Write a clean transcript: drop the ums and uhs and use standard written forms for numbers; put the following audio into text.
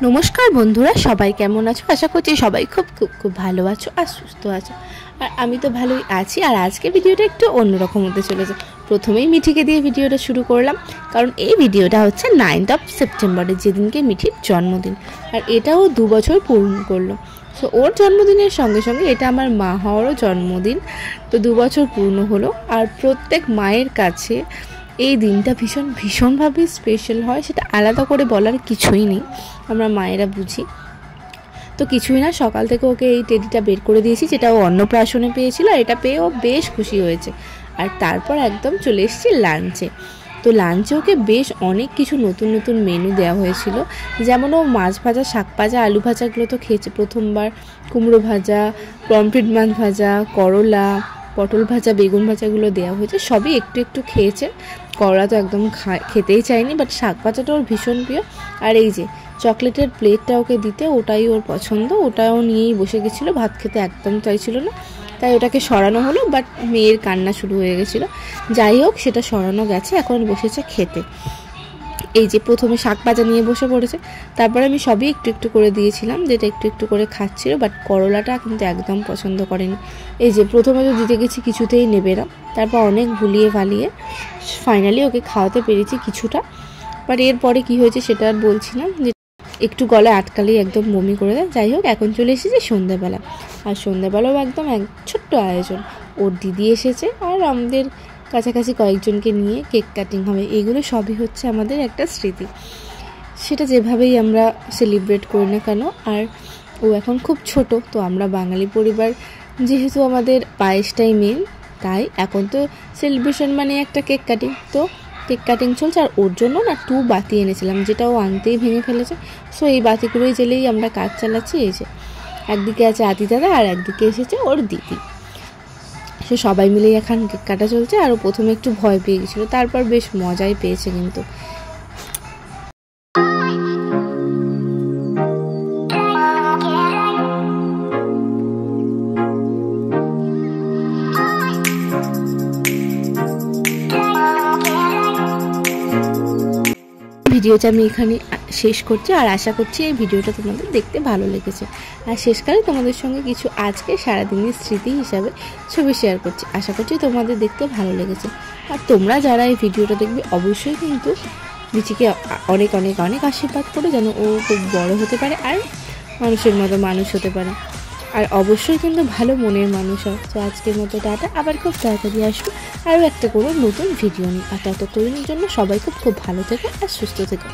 নমস্কার বন্ধুরা, সবাই কেমন আছো? আশা করছি সবাই খুব খুব খুব ভালো আছো আর সুস্থ আছো। আর আমি তো ভালোই আছি। আর আজকে ভিডিওটা একটু অন্যরকম হতে চলেছে। প্রথমেই মিঠিকে দিয়ে ভিডিওটা শুরু করলাম, কারণ এই ভিডিওটা হচ্ছে 9th সেপ্টেম্বরে, যেদিনকে মিঠির জন্মদিন। আর এটাও 2 বছর পূর্ণ করলো। সো ওর জন্মদিনের সঙ্গে সঙ্গে এটা আমার মা হওয়ারও জন্মদিন, তো 2 বছর পূর্ণ হলো। আর প্রত্যেক মায়ের কাছে এই দিনটা ভীষণভাবে স্পেশাল হয়, সেটা আলাদা করে বলার কিছুই নেই, আমরা মায়েরা বুঝি। তো কিছুই না, সকাল থেকে ওকে এই টেডিটা বের করে দিয়েছি, যেটা ও অন্নপ্রাশনে পেয়েছিল। এটা পেয়ে ও বেশ খুশি হয়েছে। আর তারপর একদম চলে এসেছি লাঞ্চে। তো লাঞ্চে ওকে বেশ অনেক কিছু নতুন নতুন মেনু দেওয়া হয়েছিল। যেমন ও মাছ ভাজা, শাক ভাজা, আলু ভাজাগুলো তো খেয়েছে প্রথমবার, কুমড়ো ভাজা, পমফ্রেট মাছ ভাজা, করলা, পটল ভাজা, বেগুন ভাজাগুলো দেওয়া হয়েছে, সবই একটু একটু খেয়েছে। করলা তো একদম খেতেই চায়নি, বাট শাক ভাজাটা ওর ভীষণ প্রিয়। আর এই যে চকলেটের প্লেটটা ওকে দিতে, ওটাই ওর পছন্দ, ওটাও নিয়েই বসে গেছিলো। ভাত খেতে একদম চাইছিল না, তাই ওটাকে সরানো হলো, বাট মেয়ের কান্না শুরু হয়ে গেছিলো। যাই হোক, সেটা সরানো গেছে, এখন বসেছে খেতে। এই যে প্রথমে শাক ভাজা নিয়ে বসে পড়েছে, তারপরে আমি সবই একটু একটু করে দিয়েছিলাম, যেটা একটু একটু করে খাচ্ছিল। বাট করলাটা কিন্তু একদম পছন্দ করেনি। এই যে প্রথমে তো দিতে গেছি, কিছুতেই নেবে না। তারপর অনেক ভুলিয়ে ভালিয়ে ফাইনালি ওকে খাওয়াতে পেরেছি কিছুটা। বাট এরপরে কি হয়েছে সেটা আর বলছি না, যে একটু গলায় আটকালেই একদম বমি করে দেয়। যাই হোক, এখন চলে এসেছে সন্ধ্যাবেলা। আর সন্ধ্যাবেলাও একদম এক ছোট্ট আয়োজন, ওর দিদি এসেছে, আর আমাদের কাছাকাছি কয়েকজনকে নিয়ে কেক কাটিং হবে। এগুলো সবই হচ্ছে আমাদের একটা স্মৃতি, সেটা যেভাবেই আমরা সেলিব্রেট করি না কেন। আর ও এখন খুব ছোট, তো আমরা বাঙালি পরিবার, যেহেতু আমাদের পায়েসটাই মেন, তাই এখন তো সেলিব্রেশন মানে একটা কেক কাটিং। তো কেক কাটিং চলছে। আর ওর জন্য না 2 বাতি এনেছিলাম, যেটা ও আনতেই ভেঙে ফেলেছে। সো এই বাতিগুলোই জ্বেলেই আমরা কাজ চালাচ্ছি। এই যে একদিকে আছে আদি দাদা, আর একদিকে এসেছে ওর দিদি। সে সবাই মিলেই এখন কেক কাটা চলছে। আর ও প্রথমে একটু ভয় পেয়ে গেছিলো, তারপর বেশ মজাই পেয়েছে কিন্তু। ভিডিওটা আমি এখানে শেষ করছি। আর আশা করছি এই ভিডিওটা তোমাদের দেখতে ভালো লেগেছে। আর শেষকালে তোমাদের সঙ্গে কিছু আজকে সারাদিনের স্মৃতি হিসাবে ছবি শেয়ার করছি। আশা করছি তোমাদের দেখতে ভালো লেগেছে। আর তোমরা যারা এই ভিডিওটা দেখবে, অবশ্যই কিন্তু মিঠিকে অনেক অনেক অনেক আশীর্বাদ করো, যেন ও খুব বড় হতে পারে আর মানুষের মতো মানুষ হতে পারে। আর অবশ্যই কিন্তু ভালো মনের মানুষ হয়। তো আজকের মতো টাটা, আবার খুব তাড়াতাড়ি আসবো আরও একটা কোনো নতুন ভিডিও নিয়ে। আর ততক্ষণের জন্য সবাই খুব খুব ভালো থেকো আর সুস্থ থেকো।